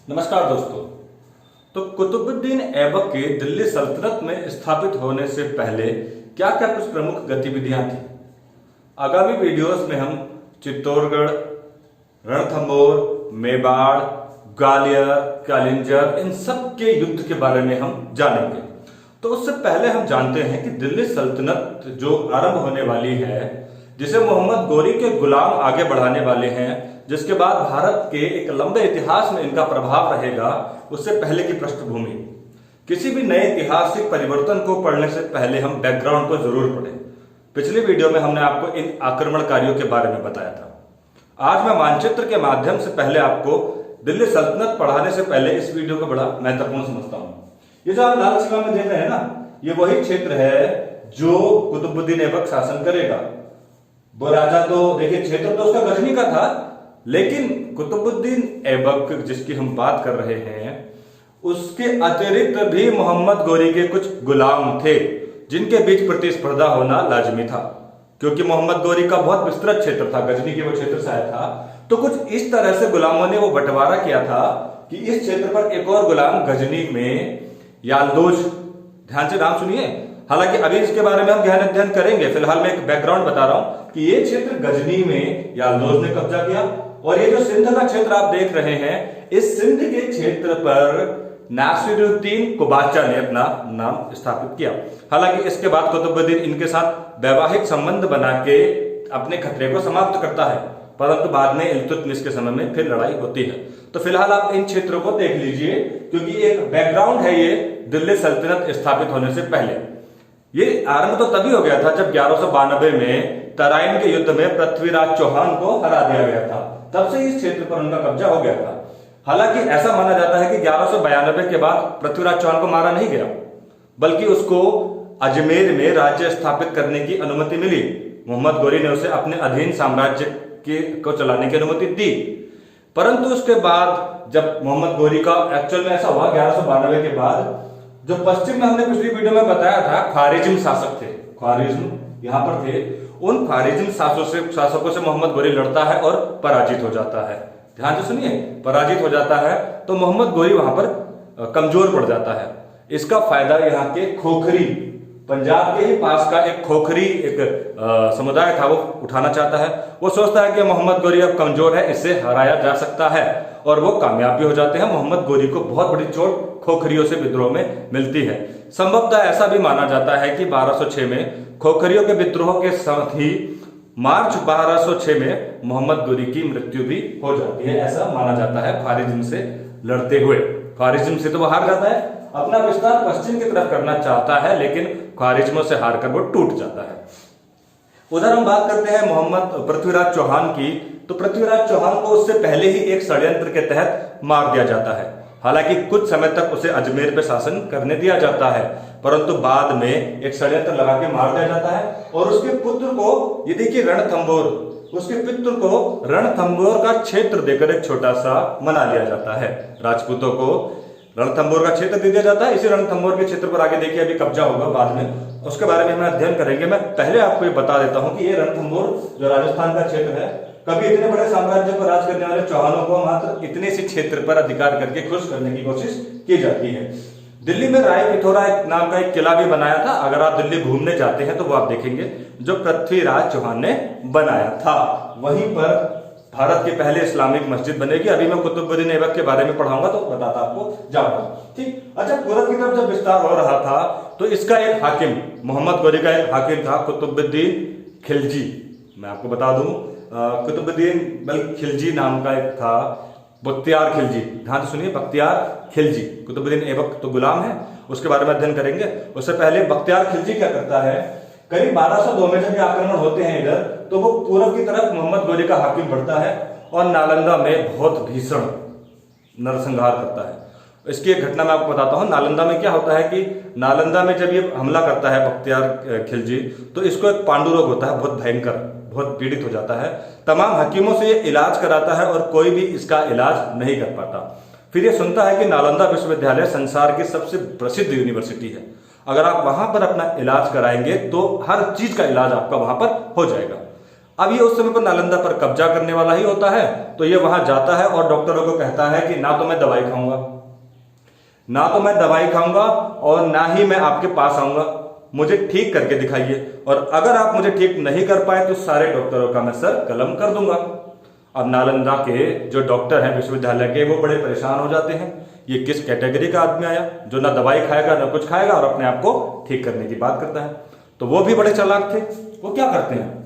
नमस्कार दोस्तों। तो कुतुबुद्दीन ऐबक के दिल्ली सल्तनत में स्थापित होने से पहले क्या क्या कुछ प्रमुख गतिविधियां थी। आगामी वीडियोस में हम चित्तौड़गढ़, रणथंभौर, मेवाड़, ग्वालियर, कालिंजर, इन सब के युद्ध के बारे में हम जानेंगे। तो उससे पहले हम जानते हैं कि दिल्ली सल्तनत जो आरंभ होने वाली है, जिसे मोहम्मद गोरी के गुलाम आगे बढ़ाने वाले हैं, जिसके बाद भारत के एक लंबे इतिहास में इनका प्रभाव रहेगा, उससे पहले की पृष्ठभूमि। किसी भी नए ऐतिहासिक परिवर्तन को पढ़ने से पहले हम बैकग्राउंड को जरूर पढ़ें। पिछली वीडियो में हमने आपको इन आक्रमणकारियों के बारे में बताया था। आज मैं मानचित्र के माध्यम से पहले आपको दिल्ली सल्तनत पढ़ाने से पहले इस वीडियो को बड़ा महत्वपूर्ण समझता हूं। ये जो आप लाल सीमा में देख रहे हैं ना, ये वही क्षेत्र है जो कुतुबुद्दीन ऐबक शासन करेगा। वो राजा तो देखिए क्षेत्र तो उसका गजनी का था, लेकिन कुतुबुद्दीन ऐबक जिसकी हम बात कर रहे हैं, उसके अतिरिक्त भी मोहम्मद गोरी के कुछ गुलाम थे जिनके बीच प्रतिस्पर्धा होना लाजमी था, क्योंकि मोहम्मद गोरी का बहुत विस्तृत क्षेत्र था, गजनी के वो क्षेत्र से आया था। तो कुछ इस तरह से गुलामों ने वो बंटवारा किया था कि इस क्षेत्र पर एक और गुलाम गजनी में यालदोज, ध्यान से नाम सुनिए, हालांकि अभी इसके बारे में हम गहन अध्ययन करेंगे। फिलहाल मैं एक बैकग्राउंड बता रहा हूं कि ये क्षेत्र गजनी में यालदोज ने कब्जा किया, और ये जो सिंध का क्षेत्र आप देख रहे हैं, इस सिंध के क्षेत्र पर नासिरुद्दीन कुबाचा ने अपना नाम स्थापित किया। हालांकि इसके बाद कुतुबुद्दीन इनके साथ वैवाहिक संबंध बना के अपने खतरे को समाप्त करता है, परंतु बाद में इल्तुतमिश के समय में फिर लड़ाई होती है। तो फिलहाल आप इन क्षेत्रों को देख लीजिए, क्योंकि एक बैकग्राउंड है ये दिल्ली सल्तनत स्थापित होने से पहले। ये आरंभ तो तभी हो गया था जब 1192 में तराइन के युद्ध में पृथ्वीराज चौहान को हरा दिया गया था। तब से इस क्षेत्र पर उनका कब्जा हो गया था। हालांकि ऐसा माना जाता है कि 1192 के बाद पृथ्वीराज चौहान को मारा नहीं गया, बल्कि उसको अजमेर में राज्य स्थापित करने की अनुमति मिली। मोहम्मद गोरी ने उसे अपने अधीन साम्राज्य को चलाने की अनुमति दी। परंतु उसके बाद जब मोहम्मद गोरी का एक्चुअल में ऐसा हुआ 1192 के बाद, जो पश्चिम में हमने पिछली वीडियो में बताया था ख्वारिज्म शासक थे, ख्वारिज्म यहां पर थे, उन ख्वारिज्म शासकों से मोहम्मद गोरी लड़ता है और पराजित हो जाता है। ध्यान से सुनिए, पराजित हो जाता है तो मोहम्मद गोरी वहां पर कमजोर पड़ जाता है। इसका फायदा यहाँ के खोखरी, पंजाब के ही पास का एक खोखरी एक समुदाय था, वो उठाना चाहता है। वो सोचता है कि मोहम्मद गोरी अब कमजोर है, इससे हराया जा सकता है, और वो कामयाब भी हो जाते हैं। मोहम्मद गोरी को बहुत बड़ी चोट खोखरियों से विद्रोह में मिलती है। संभवतः ऐसा भी माना जाता है कि 1206 में खोखरियों के विद्रोह के साथ ही मार्च 1206 में मोहम्मद गोरी की मृत्यु भी हो जाती है, ऐसा माना जाता है। ख्वारिज्म से लड़ते हुए, ख्वारिज्म से तो वो हार जाता है, अपना विस्तार पश्चिम की तरफ करना चाहता है, लेकिन ख्वारिज्मों से हारकर वो टूट जाता है। उधर हम बात करते हैं मोहम्मद पृथ्वीराज चौहान की। तो पृथ्वीराज चौहान को उससे पहले ही एक षड्यंत्र के तहत मार दिया जाता है। हालांकि कुछ समय तक उसे अजमेर पे शासन करने दिया जाता है, परंतु बाद में एक षड्यंत्र लगा के मार दिया जाता है। और उसके पुत्र को, ये देखिए रणथंभौर, उसके पुत्र को रणथंभौर का क्षेत्र देकर एक छोटा सा मना लिया जाता है। राजपूतों को रणथंभौर का क्षेत्र दे दिया जाता है। इसी रणथंभौर के क्षेत्र पर आगे देखिए अभी कब्जा होगा बाद में, उसके बारे में हम अध्ययन करेंगे। मैं पहले आपको ये बता देता हूं कि ये रणथंभौर जो राजस्थान का क्षेत्र है, कभी इतने बड़े साम्राज्य पर राज करने वाले चौहानों को मात्र इतने से क्षेत्र पर अधिकार करके खुश करने की कोशिश की जाती है। दिल्ली में राय पिथौरा नाम का एक किला भी बनाया था। अगर आप दिल्ली घूमने जाते हैं तो वो आप देखेंगे, जो पृथ्वीराज चौहान ने बनाया था। वहीं पर भारत की पहली इस्लामिक मस्जिद बनेगी। अभी मैं कुतुबुद्दीन ऐबक के बारे में पढ़ाऊंगा तो बताता आपको जाऊंगा, ठीक। अच्छा, पूरब की तरफ जब विस्तार हो रहा था तो इसका एक हाकिम, मोहम्मद गोरी का एक हाकिम था कुतुबुद्दीन खिलजी। मैं आपको बता दूं, कुतुबुद्दीन खिलजी नाम का एक था, बख्तियार खिलजी। ध्यान से सुनिए, बख्तियार खिलजी। कुतुबुद्दीन ऐबक तो गुलाम है, उसके बारे में अध्ययन करेंगे। उससे पहले बख्तियार खिलजी क्या करता है, करीब 1202 में जब ये आक्रमण होते हैं इधर, तो वो पूर्व की तरफ मोहम्मद गोरी का हाकिम बढ़ता है और नालंदा में बहुत भीषण नरसंहार करता है। इसकी एक घटना मैं आपको बताता हूँ। नालंदा में क्या होता है कि नालंदा में जब ये हमला करता है बख्तियार खिलजी, तो इसको एक पांडु रोग होता है, बहुत भयंकर, बहुत पीड़ित हो जाता है। तमाम हकीमों से ये इलाज कराता है और कोई भी इसका इलाज नहीं कर पाता। फिर ये सुनता है कि नालंदा विश्वविद्यालय संसार की सबसे प्रसिद्ध यूनिवर्सिटी है, अगर आप वहां पर अपना इलाज कराएंगे तो हर चीज का इलाज आपका वहां पर हो जाएगा। अब ये उस समय पर नालंदा पर कब्जा करने वाला ही होता है, तो ये वहां जाता है और डॉक्टरों को कहता है कि ना तो मैं दवाई खाऊंगा और ना ही मैं आपके पास आऊंगा, मुझे ठीक करके दिखाइए, और अगर आप मुझे ठीक नहीं कर पाए तो सारे डॉक्टरों का मैं सर कलम कर दूंगा। अब नालंदा के जो डॉक्टर हैं विश्वविद्यालय के, वो बड़े परेशान हो जाते हैं, ये किस कैटेगरी का आदमी आया जो ना दवाई खाएगा ना कुछ खाएगा और अपने आप को ठीक करने की बात करता है। तो वो भी बड़े चालाक थे। वो क्या करते हैं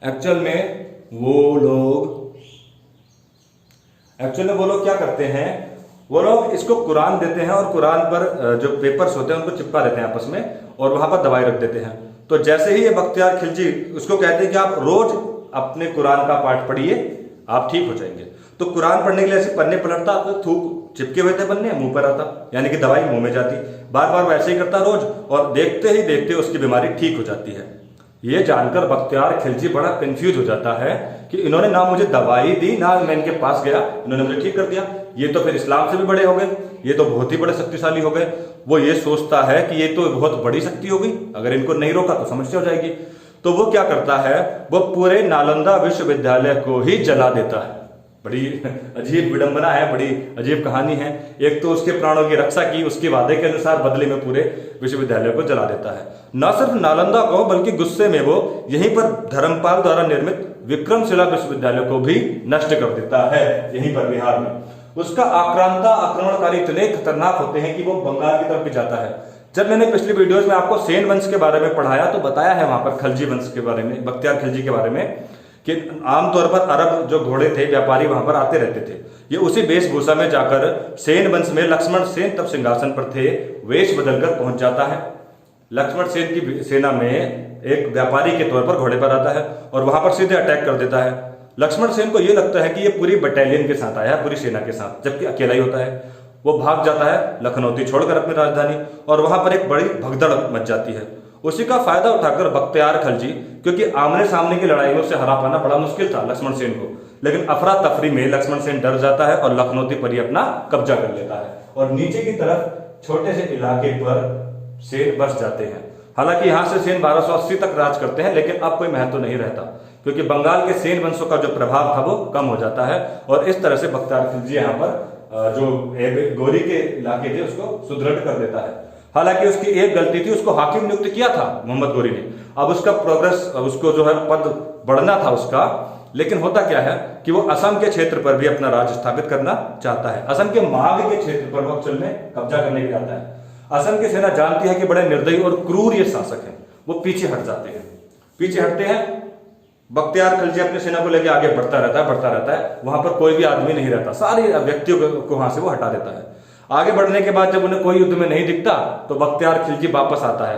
एक्चुअल में वो लोग क्या करते हैं, वो लोग इसको कुरान देते हैं और कुरान पर जो पेपर्स होते हैं उनको चिपका देते हैं आपस में और वहां पर दवाई रख देते हैं। तो जैसे ही ये बख्तियार खिलजी उसको कहते हैं कि आप रोज अपने कुरान का पाठ पढ़िए, आप ठीक हो जाएंगे। तो कुरान पढ़ने के लिए ऐसे पन्ने पलटता तो थूक चिपके हुए थे पन्ने मुंह पर आता, यानी कि दवाई मुंह में जाती। बार बार वैसे ही करता रोज, और देखते ही देखते उसकी बीमारी ठीक हो जाती है। ये जानकर बख्तियार खिलजी बड़ा कंफ्यूज हो जाता है कि इन्होंने ना मुझे दवाई दी ना मैं इनके पास गया, इन्होंने मुझे ठीक कर दिया, ये तो फिर इस्लाम से भी बड़े हो गए, ये तो बहुत ही बड़े शक्तिशाली हो गए। वो ये सोचता है कि ये तो बहुत बड़ी शक्ति हो गई, अगर इनको नहीं रोका तो समस्या हो जाएगी। तो वो क्या करता है, वो पूरे नालंदा विश्वविद्यालय को ही जला देता है। बड़ी अजीब विडंबना है, बड़ी अजीब कहानी है। एक तो उसके प्राणों की रक्षा की, उसके वादे के अनुसार बदले में पूरे विश्वविद्यालय को जला देता है। न सिर्फ नालंदा को बल्कि गुस्से में वो यहीं पर धर्मपाल द्वारा निर्मित विक्रमशिला विश्वविद्यालय को भी नष्ट कर देता है, यहीं पर बिहार में। उसका आक्रमणकारी इतने खतरनाक होते हैं कि वो बंगाल की तरफ भी जाता है। जब मैंने पिछली वीडियोस में आपको सेन वंश के बारे में पढ़ाया तो बताया है वहां पर खिलजी वंश के बारे में, बख्तियार खिलजी के बारे में, कि आमतौर पर अरब जो घोड़े थे व्यापारी वहां पर आते रहते थे। ये उसी वेशभूषा में जाकर सेन वंश में लक्ष्मण सेन तब सिंहासन पर थे, वेश बदलकर पहुंच जाता है। लक्ष्मण सेन की सेना में एक व्यापारी के तौर पर घोड़े पर आता है और वहां पर सीधे अटैक कर देता है। लक्ष्मण सेन को यह लगता है कि ये पूरी बटालियन के साथ आया है, पूरी सेना के साथ, जबकि अकेला ही होता है। वो भाग जाता है लखनौती छोड़कर अपनी राजधानी, और वहां पर एक बड़ी भगदड़ मच जाती है। उसी का फायदा उठाकर बख्तियार खिलजी, क्योंकि आमने सामने की लड़ाइयों से हरा पाना बड़ा मुश्किल था लक्ष्मण सेन को, लेकिन अफरा तफरी में लक्ष्मण सेन डर जाता है और लखनौती पर ही अपना कब्जा कर लेता है और नीचे की तरफ छोटे से इलाके पर सेन बस जाते हैं। हालांकि यहां से सेन 1280 तक राज करते हैं, लेकिन अब कोई महत्व नहीं रहता, क्योंकि बंगाल के सेन वंशों का जो प्रभाव था वो कम हो जाता है। और इस तरह से बख्तियार खिलजी यहाँ पर जो गोरी के इलाके थे उसको सुदृढ़ कर देता है। हालांकि उसकी एक गलती थी, उसको हाकिम नियुक्त किया था मोहम्मद गोरी ने। अब उसका प्रोग्रेस, उसको जो है पद बढ़ना था उसका, लेकिन होता क्या है कि वो असम के क्षेत्र पर भी अपना राज स्थापित करना चाहता है। असम के माघ के क्षेत्र पर वो अक्सर में कब्जा करने के चाहता है। असम की सेना जानती है कि बड़े निर्दयी और क्रूर ये शासक है, वो पीछे हटते हैं। बख्तियार खिलजी अपनी सेना को लेकर आगे बढ़ता रहता है। वहां पर कोई भी आदमी नहीं रहता, सारे व्यक्तियों को वहां से वो हटा देता है। आगे बढ़ने के बाद जब उन्हें कोई युद्ध में नहीं दिखता तो बख्तियार खिलजी वापस आता है।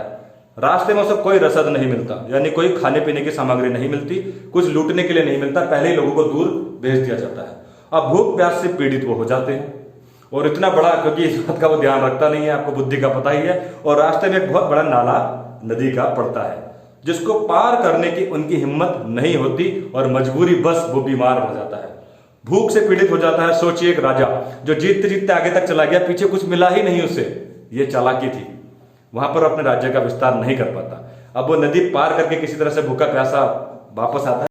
रास्ते में उसे कोई रसद नहीं मिलता, यानी कोई खाने पीने की सामग्री नहीं मिलती, कुछ लूटने के लिए नहीं मिलता, पहले ही लोगों को दूर भेज दिया जाता है। अब भूख प्यास से पीड़ित वो हो जाते हैं, और इतना बड़ा, क्योंकि इस बात का वो ध्यान रखता नहीं है, आपको बुद्धि का पता ही है, और रास्ते में एक बहुत बड़ा नाला नदी का पड़ता है जिसको पार करने की उनकी हिम्मत नहीं होती और मजबूरी बस वो बीमार हो जाता है, भूख से पीड़ित हो जाता है। सोचिए एक राजा जो जीतते जीतते आगे तक चला गया, पीछे कुछ मिला ही नहीं उसे, ये चालाकी थी, वहां पर अपने राज्य का विस्तार नहीं कर पाता। अब वो नदी पार करके किसी तरह से भूखा प्यासा वापस आता है।